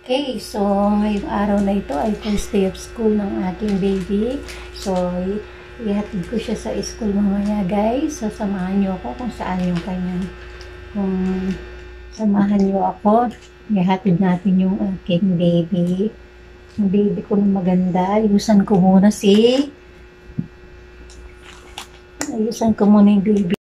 Okay, so ngayong araw na ito ay first day of school ng aking baby. So, ihatid ko siya sa school mamaya guys. So, samahan niyo ako kung saan yung kanyang, kung samahan niyo ako. Ihatid natin yung aking baby. Yung baby ko na maganda. Ayusan ko muna yung baby.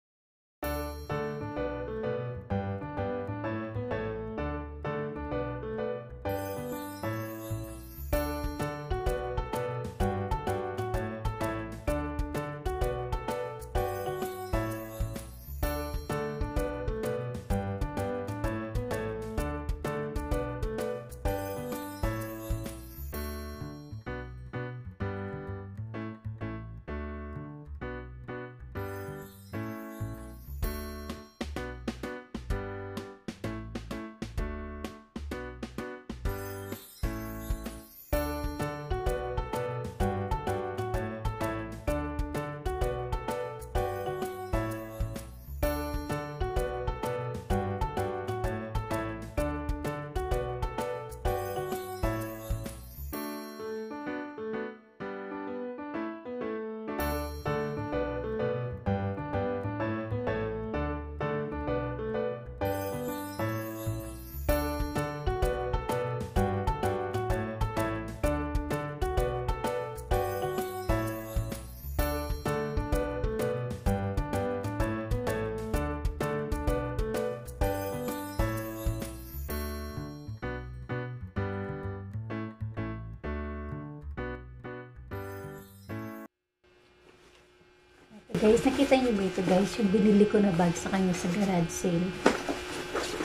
Guys, nakita niyo ba ito guys? Yung binili ko na bag sa kanya sa garage sale.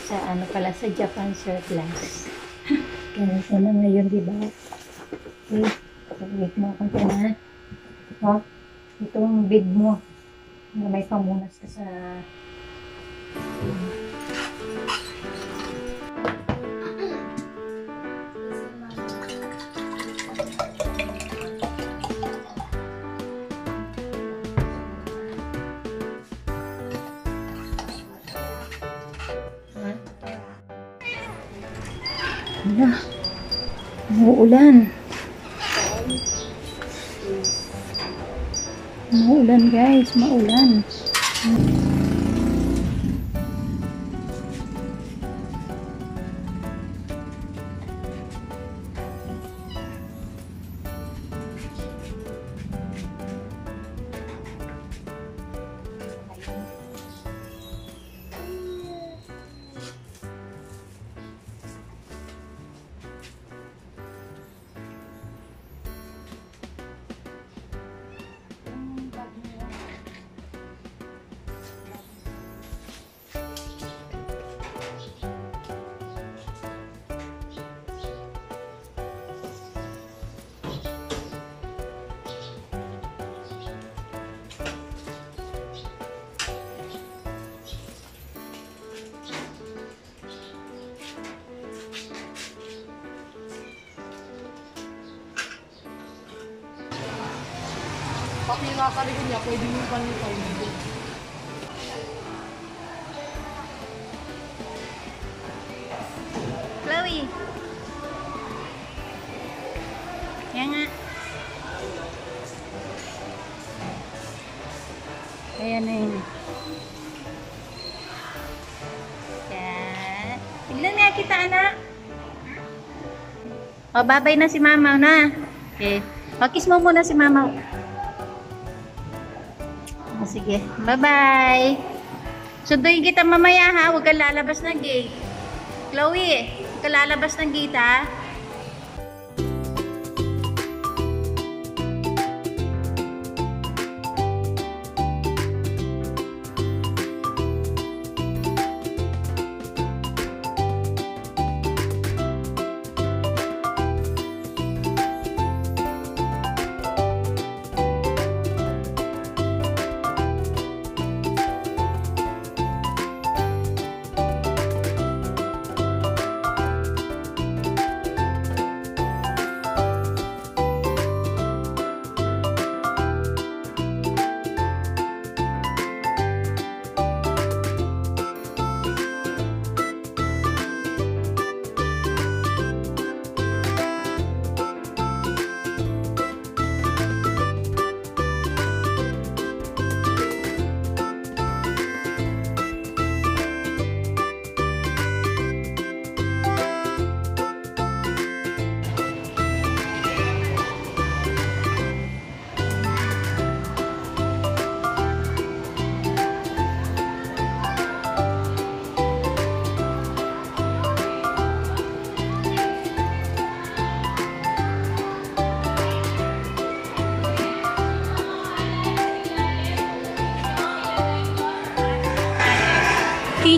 Sa sa Japan Surplus. Ganito na ngayon, diba? Okay. So, wait mo ako dyan ha. Oh, itong bid mo. Na may pamunas ka sa... Wala. Mauulan. Mauulan guys. Maulan. Pati yung kakalikon niya, pwede yung panipay nito. Chloe! Yan nga. Ayan na yun. Yan. Tignan nga kita, anak. O, babay na si mama na. Okay. O, kiss mo muna si mama. O, sige. Bye-bye. Sunduin kita mamaya, ha? Huwag kang lalabas ng gate. Chloe, huwag kang lalabas ng gate, ha?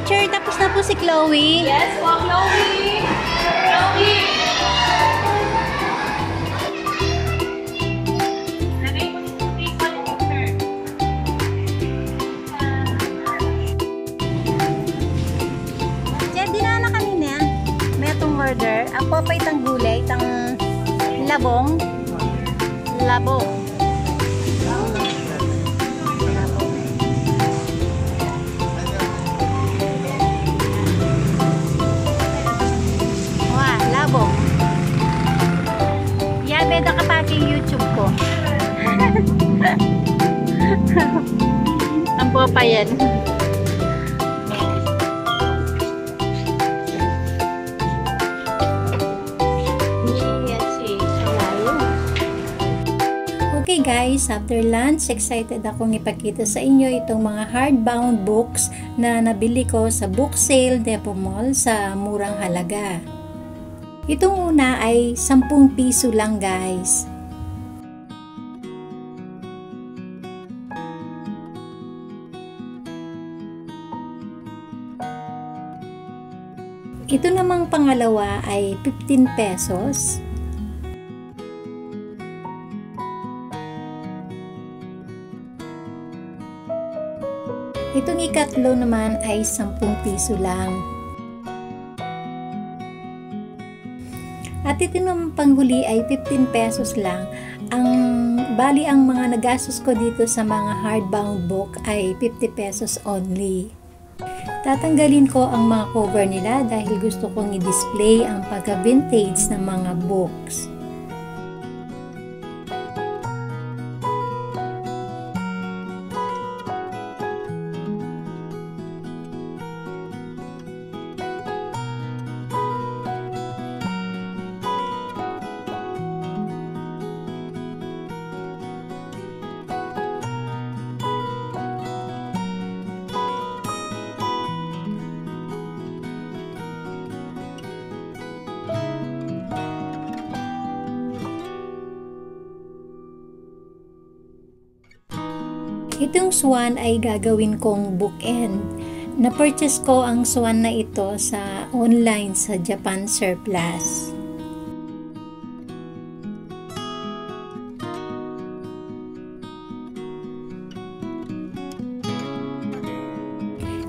Teacher, tapos na po si Chloe. Yes po, Chloe! Chloe! Lagay mo dito sa table, teacher. Diyan, di na kanina. May itong order. Ako pa itang gulay, itang labong. Labong. Wah, labong. Yan, beda ka pa yung YouTube ko. Ang popa yan. Okay guys, after lunch, excited akong ipakita sa inyo itong mga hardbound books na nabili ko sa book sale Depo Mall sa murang halaga. Itong una ay 10 piso lang guys. Ito namang pangalawa ay 15 pesos. Itong ikatlo naman ay 10 piso lang. At ito naman panghuli ay 15 pesos lang. Bali ang mga nagastos ko dito sa mga hardbound book ay 50 pesos only. Tatanggalin ko ang mga cover nila dahil gusto kong i-display ang pagka-vintage ng mga books. Itong swan ay gagawin kong bookend. Na-purchase ko ang swan na ito sa online sa Japan Surplus.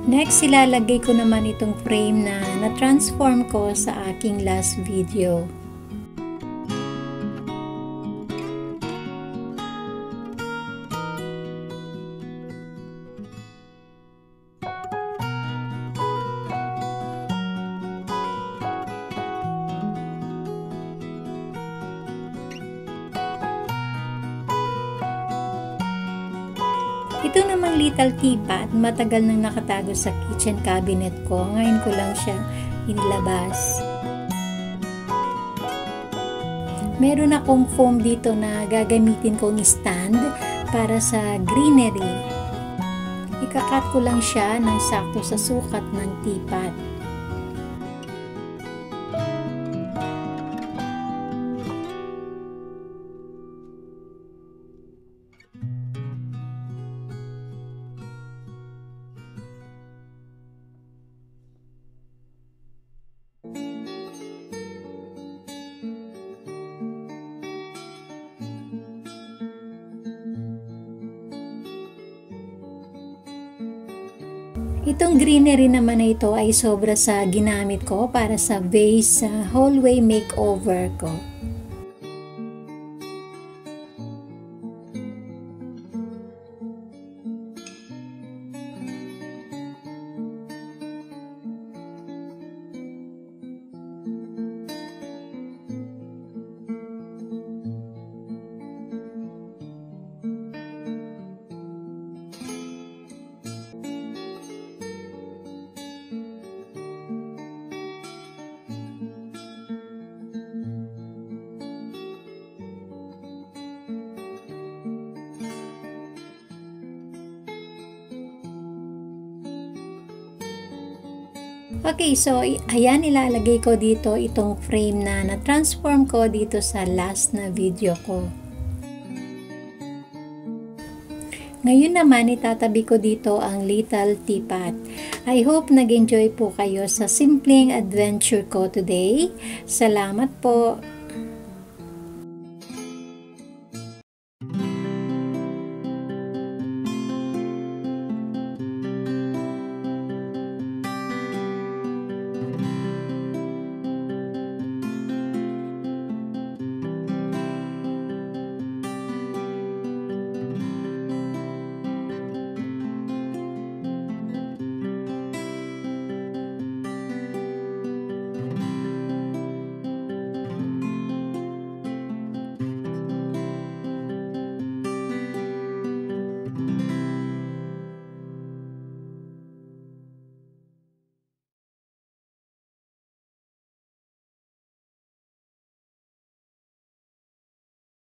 Next, ilalagay ko naman itong frame na na-transform ko sa aking last video. Ito namang little teapot, matagal nang nakatago sa kitchen cabinet ko. Ngayon ko lang siya inilabas. Meron akong foam dito na gagamitin kong stand para sa greenery. Ikakat ko lang siya ng sakto sa sukat ng teapot. Itong greenery naman na ito ay sobra sa ginamit ko para sa vase sa hallway makeover ko. Okay, so ayan, ilalagay ko dito itong frame na na-transform ko dito sa last na video ko. Ngayon naman, itatabi ko dito ang little teapot. I hope nag-enjoy po kayo sa simpleng adventure ko today. Salamat po!